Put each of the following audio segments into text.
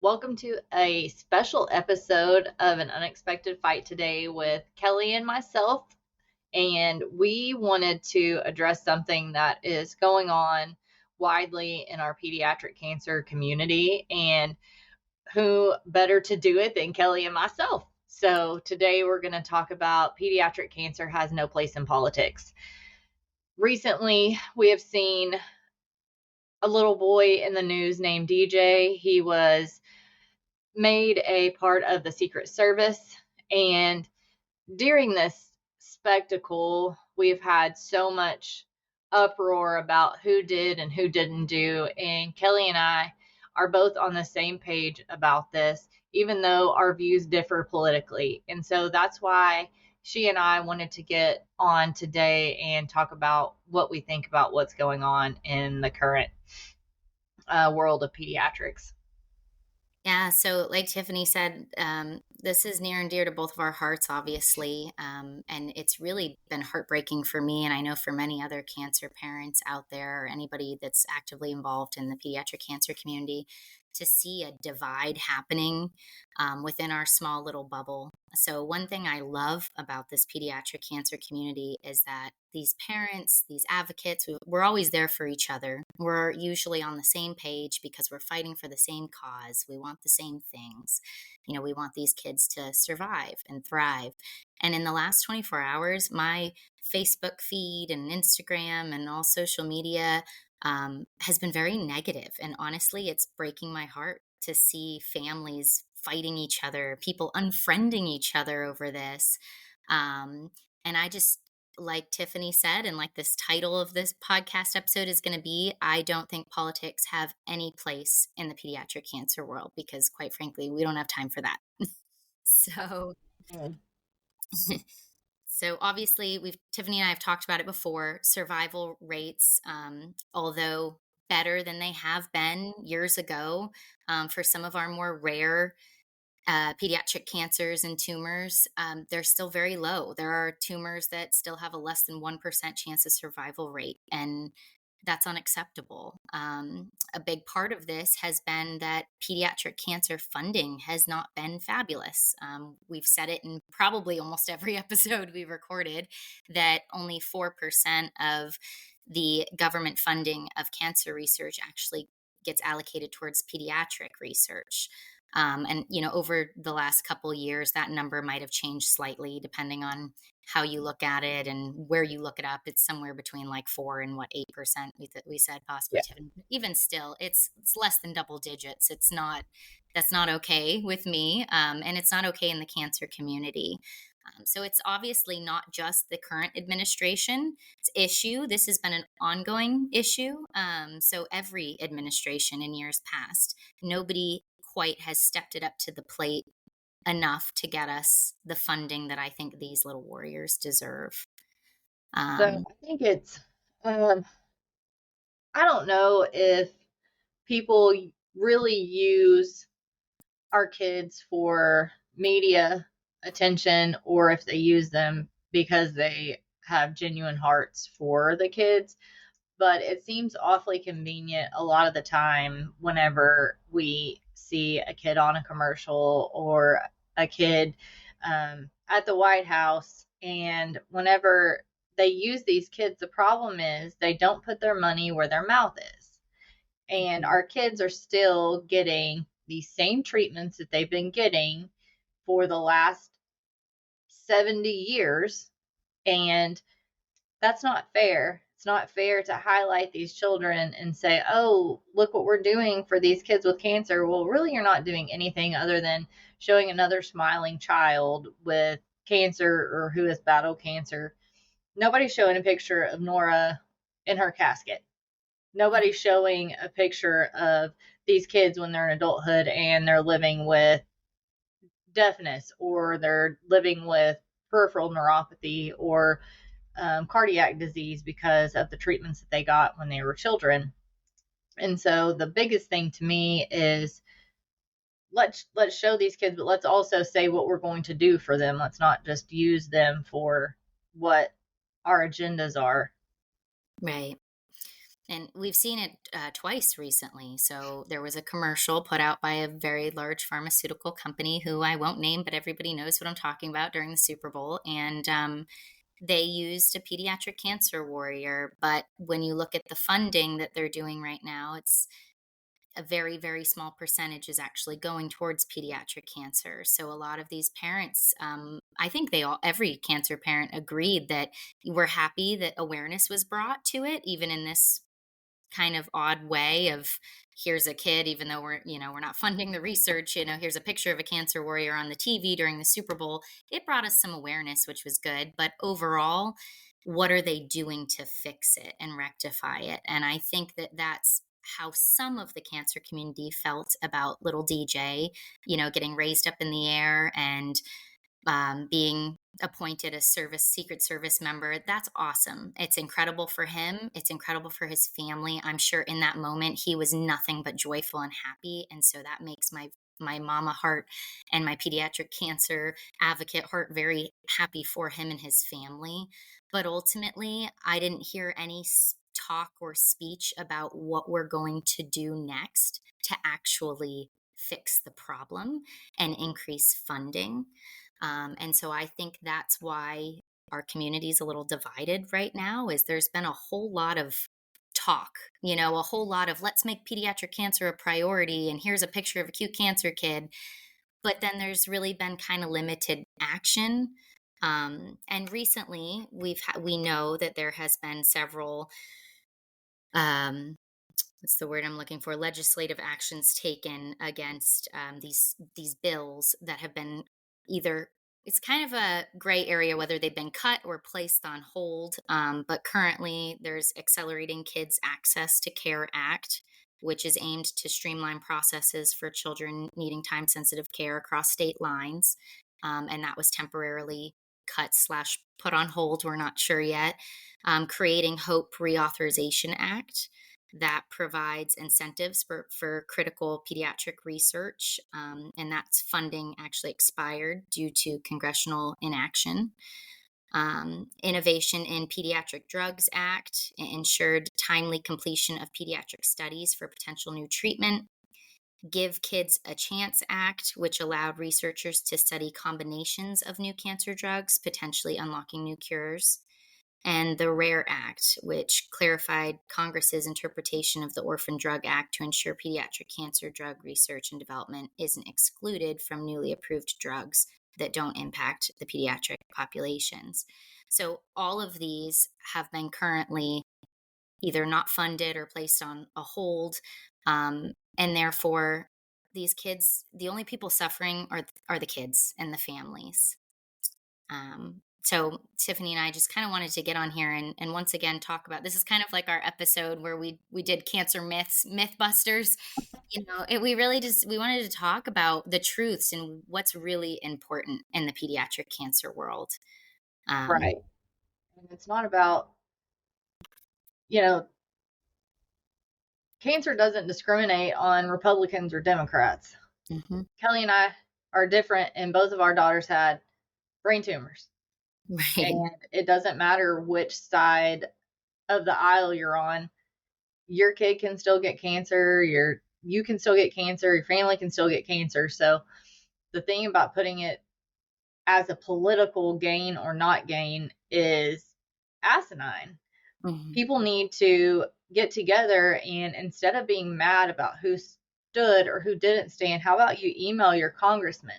Welcome to a special episode of An Unexpected Fight today with Kelly and myself. And we wanted to address something that is going on widely in our pediatric cancer community. And who better to do it than Kelly and myself? So today we're going to talk about pediatric cancer has no place in politics. Recently, we have seen a little boy in the news named DJ. He was made a part of the Secret Service. And during this spectacle, we've had so much uproar about who did and who didn't do. And Kelly and I are both on the same page about this, even though our views differ politically. And so that's why she and I wanted to get on today and talk about what we think about what's going on in the current world of pediatrics. Yeah, so like Tiffany said, this is near and dear to both of our hearts, obviously. And it's really been heartbreaking for me, and I know for many other cancer parents out there, or anybody that's actively involved in the pediatric cancer community, to see a divide happening within our small little bubble. So, one thing I love about this pediatric cancer community is that these parents, these advocates, we're always there for each other. We're usually on the same page because we're fighting for the same cause. We want the same things. We want these kids to survive and thrive. And in the last 24 hours, my Facebook feed and Instagram and all social media has been very negative. And honestly, it's breaking my heart to see families fighting each other, people unfriending each other over this. And I just, like Tiffany said, and like this title of this podcast episode is going to be, I don't think politics have any place in the pediatric cancer world because, quite frankly, we don't have time for that. So, so obviously, Tiffany and I have talked about it before. Survival rates, although better than they have been years ago, for some of our more rare pediatric cancers and tumors, they're still very low. There are tumors that still have a less than 1% chance of survival rate, and that's unacceptable. A big part of this has been that pediatric cancer funding has not been fabulous. We've said it in probably almost every episode we've recorded that only 4% of the government funding of cancer research actually gets allocated towards pediatric research. And over the last couple years, that number might have changed slightly depending on how you look at it and where you look it up. It's somewhere between like 4 and 8%. We said possibly. Yeah. Even still, it's less than double digits. That's not okay with me, and it's not okay in the cancer community. So it's obviously not just the current administration's issue. This has been an ongoing issue. So every administration in years past, nobody quite has stepped it up to the plate enough to get us the funding that I think these little warriors deserve. So I think it's, I don't know if people really use our kids for media attention or if they use them because they have genuine hearts for the kids. But it seems awfully convenient a lot of the time whenever we see a kid on a commercial or a kid at the White House. And whenever they use these kids, the problem is they don't put their money where their mouth is. And our kids are still getting the same treatments that they've been getting for the last 70 years. And that's not fair. It's not fair to highlight these children and say, oh, look what we're doing for these kids with cancer. Well, really, you're not doing anything other than showing another smiling child with cancer or who has battled cancer. Nobody's showing a picture of Nora in her casket. Nobody's showing a picture of these kids when they're in adulthood and they're living with deafness or they're living with peripheral neuropathy or cardiac disease because of the treatments that they got when they were children. And so the biggest thing to me is let's show these kids, but let's also say what we're going to do for them. Let's not just use them for what our agendas are. Right. And we've seen it twice recently. So there was a commercial put out by a very large pharmaceutical company who I won't name, but everybody knows what I'm talking about during the Super Bowl. And they used a pediatric cancer warrior. But when you look at the funding that they're doing right now, it's a very, very small percentage is actually going towards pediatric cancer. So a lot of these parents, I think every cancer parent agreed that we're happy that awareness was brought to it, even in this kind of odd way of here's a kid, even though we're not funding the research, here's a picture of a cancer warrior on the TV during the Super Bowl. It brought us some awareness, which was good. But overall, what are they doing to fix it and rectify it? And I think that that's how some of the cancer community felt about little DJ, getting raised up in the air and being appointed a Secret Service member. That's awesome. It's incredible for him. It's incredible for his family. I'm sure in that moment he was nothing but joyful and happy. And so that makes my mama heart and my pediatric cancer advocate heart very happy for him and his family. But ultimately, I didn't hear any talk or speech about what we're going to do next to actually fix the problem and increase funding. And so I think that's why our community is a little divided right now, is there's been a whole lot of talk, a whole lot of let's make pediatric cancer a priority. And here's a picture of a cute cancer kid. But then there's really been kind of limited action. And recently we know that there has been several, what's the word I'm looking for, legislative actions taken against these bills that have been either, it's kind of a gray area whether they've been cut or placed on hold. But currently there's Accelerating Kids Access to Care Act, which is aimed to streamline processes for children needing time-sensitive care across state lines. And that was temporarily cut/put on hold. We're not sure yet. Creating Hope Reauthorization Act that provides incentives for critical pediatric research. And that's funding actually expired due to congressional inaction. Innovation in Pediatric Drugs Act ensured timely completion of pediatric studies for potential new treatment. Give Kids a Chance Act, which allowed researchers to study combinations of new cancer drugs, potentially unlocking new cures. And the RARE Act, which clarified Congress's interpretation of the Orphan Drug Act to ensure pediatric cancer drug research and development isn't excluded from newly approved drugs that don't impact the pediatric populations. So all of these have been currently either not funded or placed on a hold. And therefore, these kids, the only people suffering are the kids and the families. So Tiffany and I just kind of wanted to get on here and once again talk about, this is kind of like our episode where we did cancer mythbusters. We really we wanted to talk about the truths and what's really important in the pediatric cancer world. Right. And it's not about, you know, cancer doesn't discriminate on Republicans or Democrats. Mm-hmm. Kelly and I are different, and both of our daughters had brain tumors. Right. And it doesn't matter which side of the aisle you're on. Your kid can still get cancer. You can still get cancer. Your family can still get cancer. So the thing about putting it as a political gain or not gain is asinine. Mm-hmm. People need to get together, and instead of being mad about who stood or who didn't stand, how about you email your congressman?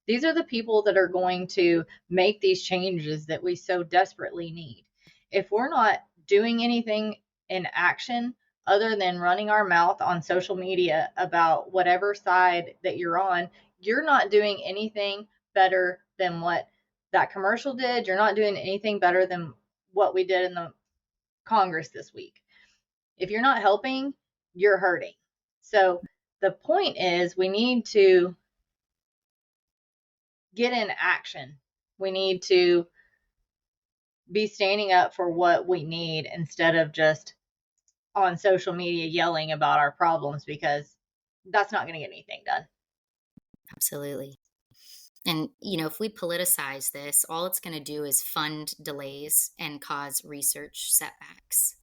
These are the people that are going to make these changes that we so desperately need. If we're not doing anything in action other than running our mouth on social media about whatever side that you're on, you're not doing anything better than what that commercial did. You're not doing anything better than what we did in the Congress this week. If you're not helping, you're hurting. So the point is, we need to get in action. We need to be standing up for what we need instead of just on social media yelling about our problems, because that's not going to get anything done. Absolutely. And, if we politicize this, all it's going to do is fund delays and cause research setbacks.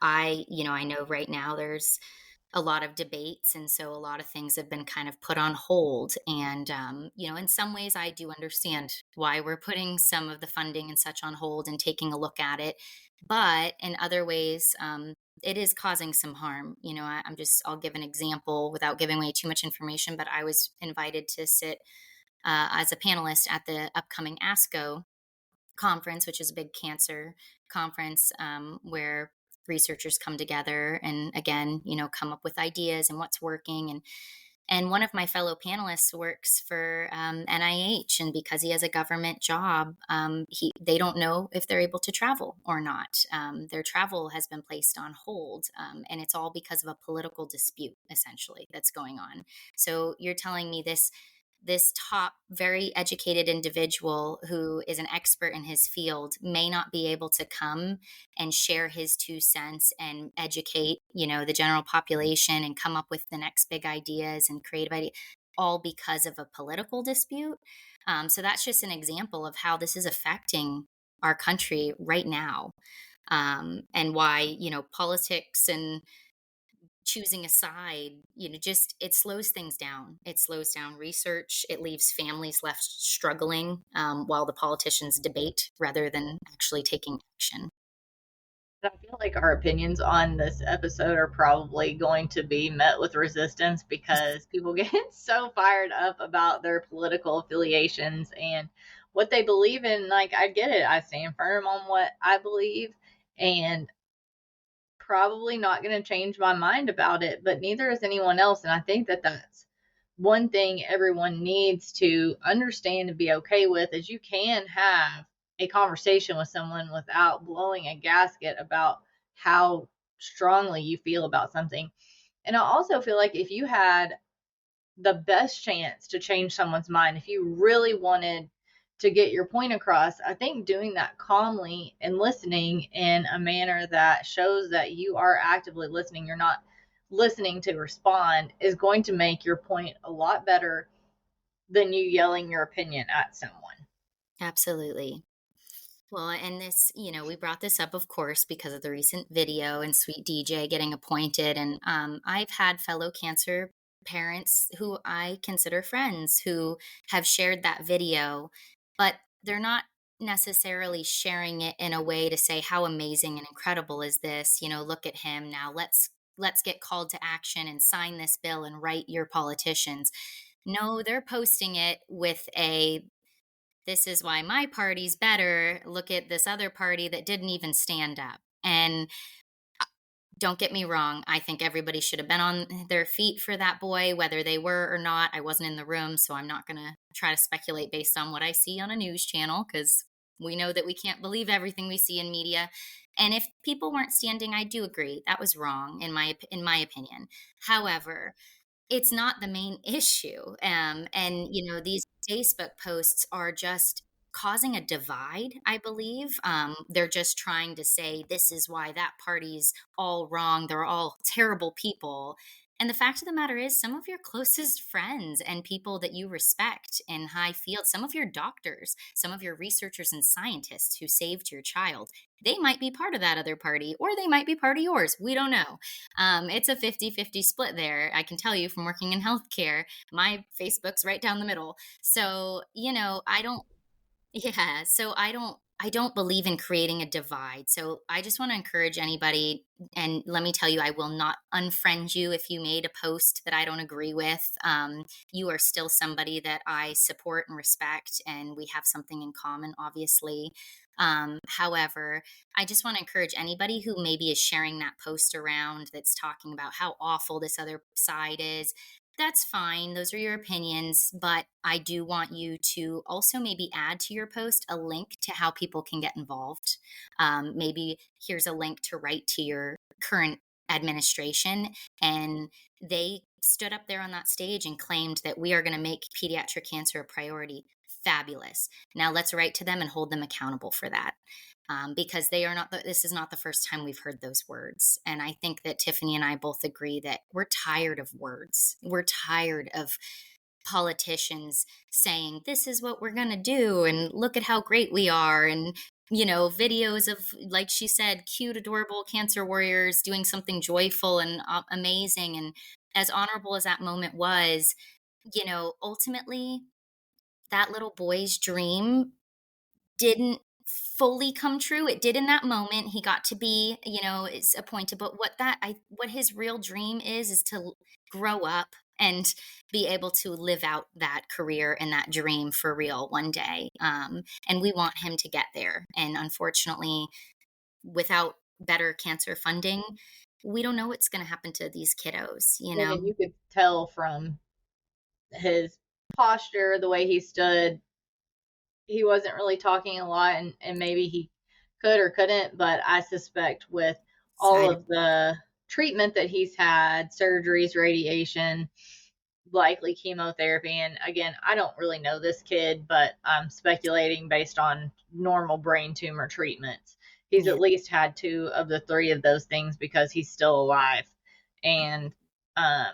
I know right now there's a lot of debates. And so a lot of things have been kind of put on hold. And, in some ways, I do understand why we're putting some of the funding and such on hold and taking a look at it. But in other ways, it is causing some harm. I'll give an example without giving away too much information, but I was invited to sit as a panelist at the upcoming ASCO conference, which is a big cancer conference, where researchers come together and again, come up with ideas and what's working. And one of my fellow panelists works for NIH, and because he has a government job, they don't know if they're able to travel or not. Their travel has been placed on hold, and it's all because of a political dispute, essentially, that's going on. So you're telling me this top, very educated individual who is an expert in his field may not be able to come and share his 2 cents and educate, the general population and come up with the next big ideas and creative ideas, all because of a political dispute. So that's just an example of how this is affecting our country right now, and why, politics and choosing a side, just it slows things down. It slows down research. It leaves families left struggling, while the politicians debate rather than actually taking action. I feel like our opinions on this episode are probably going to be met with resistance because people get so fired up about their political affiliations and what they believe in. Like, I get it. I stand firm on what I believe and probably not going to change my mind about it, but neither is anyone else. And I think that that's one thing everyone needs to understand and be okay with is you can have a conversation with someone without blowing a gasket about how strongly you feel about something. And I also feel like if you had the best chance to change someone's mind, if you really wanted to get your point across, I think doing that calmly and listening in a manner that shows that you are actively listening, you're not listening to respond, is going to make your point a lot better than you yelling your opinion at someone. Absolutely. Well, and this, we brought this up, of course, because of the recent video and Sweet DJ getting appointed. And I've had fellow cancer parents who I consider friends who have shared that video, but they're not necessarily sharing it in a way to say how amazing and incredible is this, look at him now, let's get called to action and sign this bill and write your politicians. No, they're posting it with a, this is why my party's better. Look at this other party that didn't even stand up. And don't get me wrong, I think everybody should have been on their feet for that boy, whether they were or not. I wasn't in the room, so I'm not going to try to speculate based on what I see on a news channel, because we know that we can't believe everything we see in media. And if people weren't standing, I do agree that was wrong in my opinion. However, it's not the main issue. And, these Facebook posts are just causing a divide, I believe. They're just trying to say, this is why that party's all wrong. They're all terrible people. And the fact of the matter is, some of your closest friends and people that you respect in high fields, some of your doctors, some of your researchers and scientists who saved your child, they might be part of that other party, or they might be part of yours. We don't know. It's a 50-50 split there. I can tell you from working in healthcare, my Facebook's right down the middle. So, I don't believe in creating a divide. So I just want to encourage anybody, and let me tell you, I will not unfriend you if you made a post that I don't agree with. You are still somebody that I support and respect, and we have something in common, obviously. However, I just want to encourage anybody who maybe is sharing that post around that's talking about how awful this other side is. That's fine. Those are your opinions. But I do want you to also maybe add to your post a link to how people can get involved. Maybe here's a link to write to your current administration. And they stood up there on that stage and claimed that we are going to make pediatric cancer a priority. Fabulous. Now let's write to them and hold them accountable for that. Because this is not the first time we've heard those words. And I think that Tiffany and I both agree that we're tired of words. We're tired of politicians saying, this is what we're going to do, and look at how great we are. And videos of, like she said, cute, adorable cancer warriors doing something joyful and amazing. And as honorable as that moment was, ultimately, that little boy's dream didn't fully come true. It did in that moment. He got to be, is appointed. But what his real dream is to grow up and be able to live out that career and that dream for real one day. And we want him to get there. And unfortunately, without better cancer funding, we don't know what's going to happen to these kiddos, And you could tell from his posture, the way he stood, he wasn't really talking a lot, and maybe he could or couldn't, but I suspect with all Side. of the treatment that he's had, surgeries, radiation, likely chemotherapy, and again, I don't really know this kid, but I'm speculating based on normal brain tumor treatments. He's Yeah. at least had 2 of the 3 of those things because he's still alive. And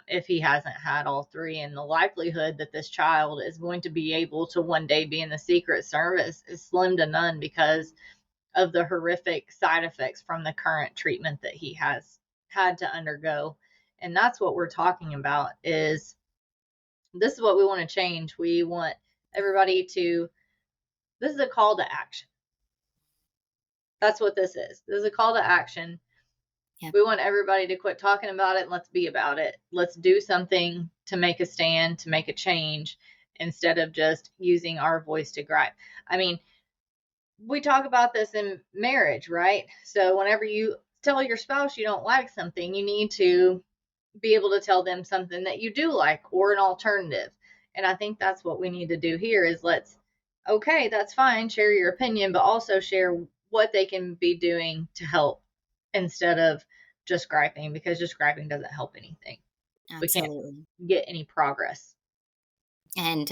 if he hasn't had all 3, and the likelihood that this child is going to be able to one day be in the Secret Service is slim to none because of the horrific side effects from the current treatment that he has had to undergo. And that's what we're talking about, is this is what we want to change. We want everybody to, this is a call to action. That's what this is. This is a call to action. Yep. We want everybody to quit talking about it and let's be about it. Let's do something to make a stand, to make a change, instead of just using our voice to gripe. I mean, we talk about this in marriage, right? So whenever you tell your spouse you don't like something, you need to be able to tell them something that you do like or an alternative. And I think that's what we need to do here is okay, that's fine, share your opinion, but also share what they can be doing to help instead of just griping, because just griping doesn't help anything. We can't Absolutely. get any progress. And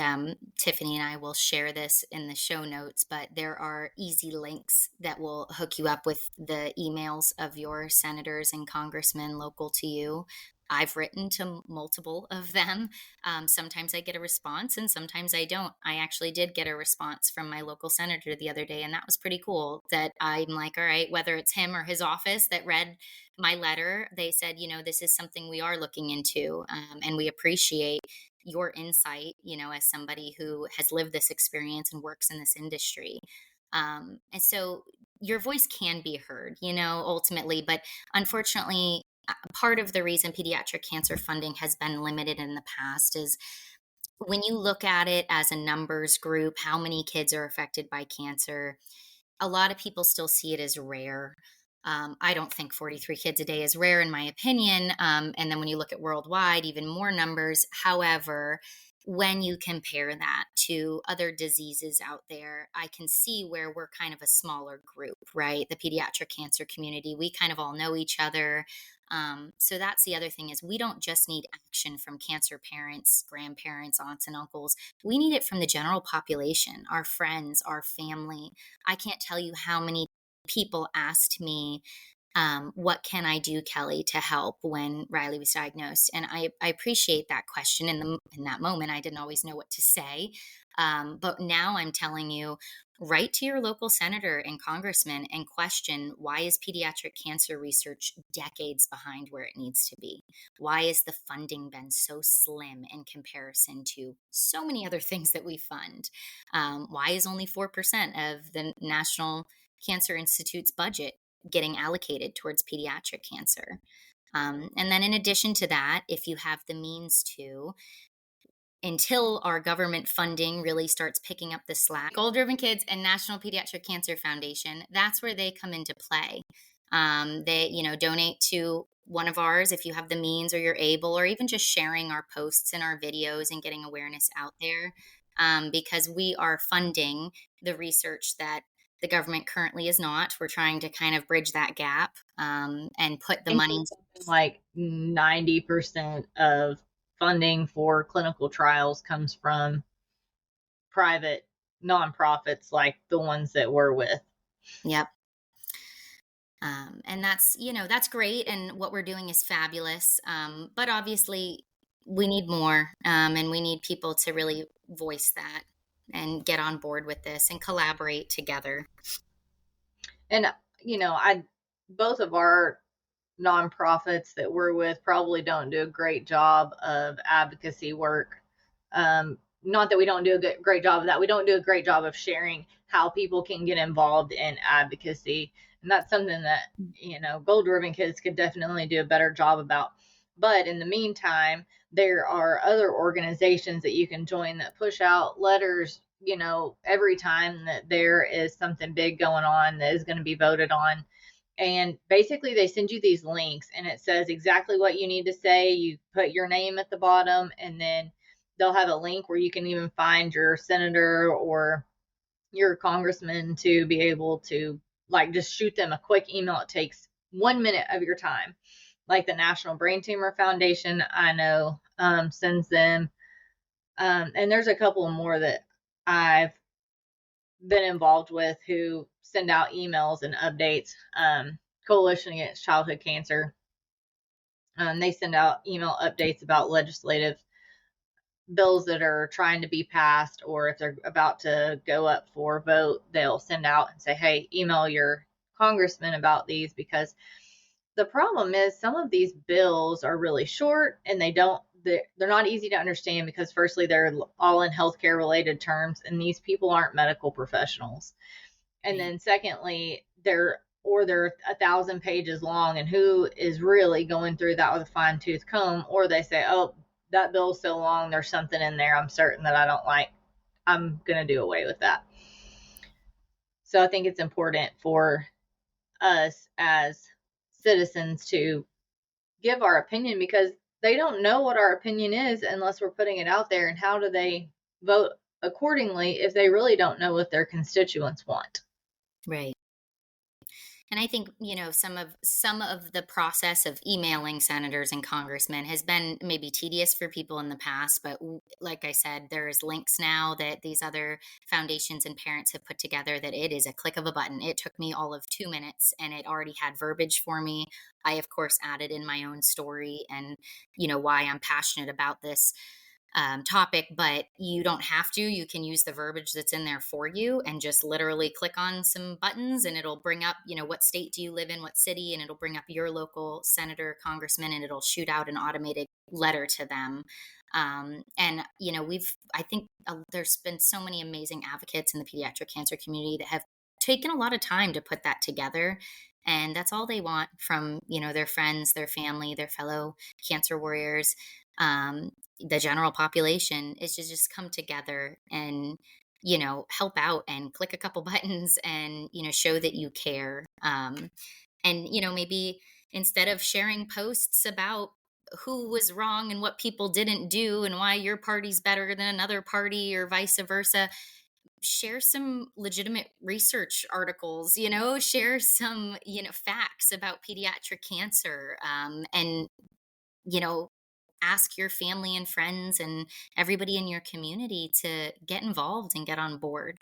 Tiffany and I will share this in the show notes, but there are easy links that will hook you up with the emails of your senators and congressmen local to you. I've written to multiple of them. Sometimes I get a response and sometimes I don't. I actually did get a response from my local senator the other day, and that was pretty cool. That I'm like, all right, whether it's him or his office that read my letter, they said, this is something we are looking into, and we appreciate your insight, as somebody who has lived this experience and works in this industry. And so your voice can be heard, ultimately. But unfortunately, part of the reason pediatric cancer funding has been limited in the past is when you look at it as a numbers group, how many kids are affected by cancer, a lot of people still see it as rare. I don't think 43 kids a day is rare, in my opinion. And then when you look at worldwide, even more numbers. However, when you compare that to other diseases out there, I can see where we're kind of a smaller group, right? The pediatric cancer community, we kind of all know each other. So that's the other thing, is we don't just need action from cancer parents, grandparents, aunts and uncles. We need it from the general population, our friends, our family. I can't tell you how many people asked me, what can I do, Kelly, to help when Riley was diagnosed? And I appreciate that question. In that moment, I didn't always know what to say. But now I'm telling you, write to your local senator and congressman and question, why is pediatric cancer research decades behind where it needs to be? Why has the funding been so slim in comparison to so many other things that we fund? Why is only 4% of the National Cancer Institute's budget getting allocated towards pediatric cancer? And then in addition to that, if you have the means to, until our government funding really starts picking up the slack, Goal Driven Kids and National Pediatric Cancer Foundation, that's where they come into play. They, donate to one of ours if you have the means or you're able, or even just sharing our posts and our videos and getting awareness out there, because we are funding the research that the government currently is not. We're trying to kind of bridge that gap, and put the I think money. something like 90% of funding for clinical trials comes from private nonprofits like the ones that we're with. Yep. And that's great. And what we're doing is fabulous. But obviously, we need more, and we need people to really voice that and get on board with this and collaborate together. And, I both of our nonprofits that we're with probably don't do a great job of advocacy work. Not that we don't do a great job of that. We don't do a great job of sharing how people can get involved in advocacy. And that's something that, Gold Ribbon Kids could definitely do a better job about. But in the meantime, there are other organizations that you can join that push out letters, every time that there is something big going on that is going to be voted on. And basically they send you these links and it says exactly what you need to say. You put your name at the bottom, and then they'll have a link where you can even find your senator or your congressman to be able to, like, just shoot them a quick email. It takes 1 minute of your time. Like the National Brain Tumor Foundation, I know, sends them. And there's a couple more that I've been involved with who send out emails and updates. Coalition Against Childhood Cancer, they send out email updates about legislative bills that are trying to be passed, or if they're about to go up for vote, they'll send out and say, hey, email your congressman about these, because the problem is some of these bills are really short and they're not easy to understand, because firstly, they're all in healthcare related terms and these people aren't medical professionals. And then secondly, they're 1,000 pages long, and who is really going through that with a fine tooth comb? Or they say, oh, that bill's so long, there's something in there I'm certain that I don't like, I'm going to do away with that. So I think it's important for us as citizens to give our opinion, because they don't know what our opinion is unless we're putting it out there. And how do they vote accordingly if they really don't know what their constituents want? Right. And I think, some of the process of emailing senators and congressmen has been maybe tedious for people in the past, but like I said, there's links now that these other foundations and parents have put together that it is a click of a button. It took me all of 2 minutes and it already had verbiage for me. I, of course, added in my own story and, why I'm passionate about this topic, but you don't have to. You can use the verbiage that's in there for you and just literally click on some buttons and it'll bring up, what state do you live in, what city, and it'll bring up your local senator, congressman, and it'll shoot out an automated letter to them. And, I think there's been so many amazing advocates in the pediatric cancer community that have taken a lot of time to put that together. And that's all they want from, their friends, their family, their fellow cancer warriors. The general population is to just come together and help out and click a couple buttons and show that you care, and maybe instead of sharing posts about who was wrong and what people didn't do and why your party's better than another party or vice versa, share some legitimate research articles, share some facts about pediatric cancer, and you know ask your family and friends and everybody in your community to get involved and get on board.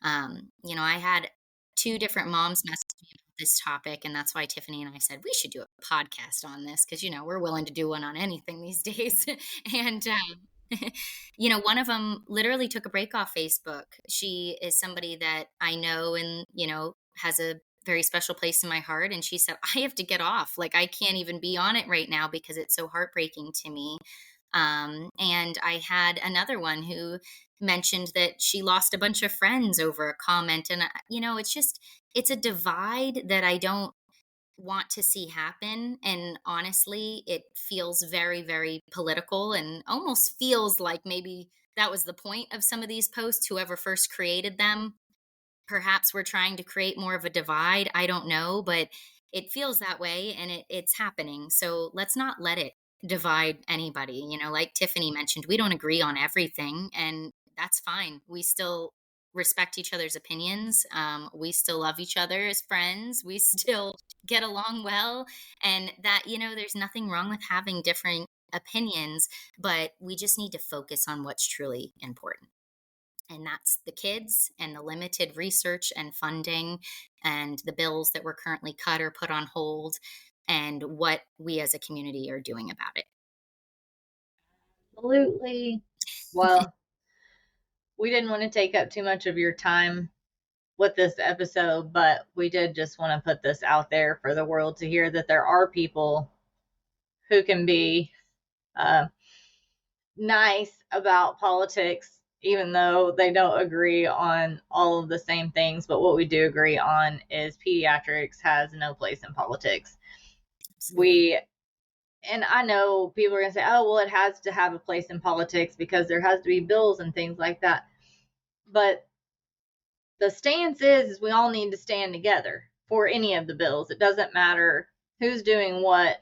I had two different moms message me about this topic, and that's why Tiffany and I said we should do a podcast on this because we're willing to do one on anything these days. And one of them literally took a break off Facebook. She is somebody that I know and has a very special place in my heart, and she said I have to get off, like I can't even be on it right now because it's so heartbreaking to me. And I had another one who mentioned that she lost a bunch of friends over a comment. And, it's a divide that I don't want to see happen. And honestly, it feels very, very political and almost feels like maybe that was the point of some of these posts, whoever first created them. Perhaps we're trying to create more of a divide. I don't know, but it feels that way and it's happening. So let's not let it divide anybody. Like Tiffany mentioned, we don't agree on everything, and that's fine. We still respect each other's opinions. We still love each other as friends. We still get along well. And that, there's nothing wrong with having different opinions, but we just need to focus on what's truly important. And that's the kids and the limited research and funding and the bills that were currently cut or put on hold and what we as a community are doing about it. Absolutely. Well, we didn't want to take up too much of your time with this episode, but we did just want to put this out there for the world to hear that there are people who can be nice about politics, even though they don't agree on all of the same things. But what we do agree on is pediatrics has no place in politics. Absolutely. And I know people are going to say, oh, well, it has to have a place in politics because there has to be bills and things like that. But the stance is we all need to stand together for any of the bills. It doesn't matter who's doing what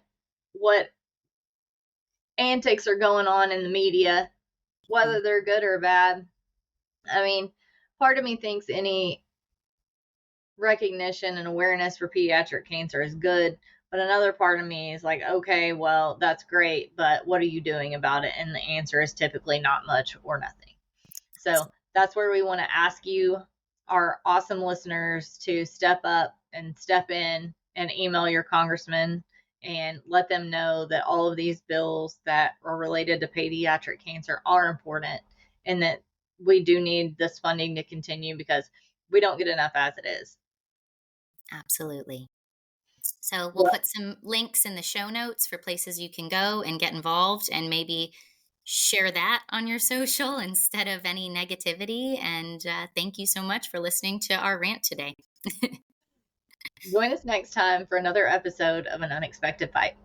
antics are going on in the media, whether they're good or bad. I mean, part of me thinks any recognition and awareness for pediatric cancer is good, but another part of me is like, okay, well, that's great, but what are you doing about it? And the answer is typically not much or nothing. So that's where we want to ask you, our awesome listeners, to step up and step in and email your congressman and let them know that all of these bills that are related to pediatric cancer are important and that we do need this funding to continue because we don't get enough as it is. Absolutely. So we'll put some links in the show notes for places you can go and get involved and maybe share that on your social instead of any negativity. And thank you so much for listening to our rant today. Join us next time for another episode of An Unexpected Fight.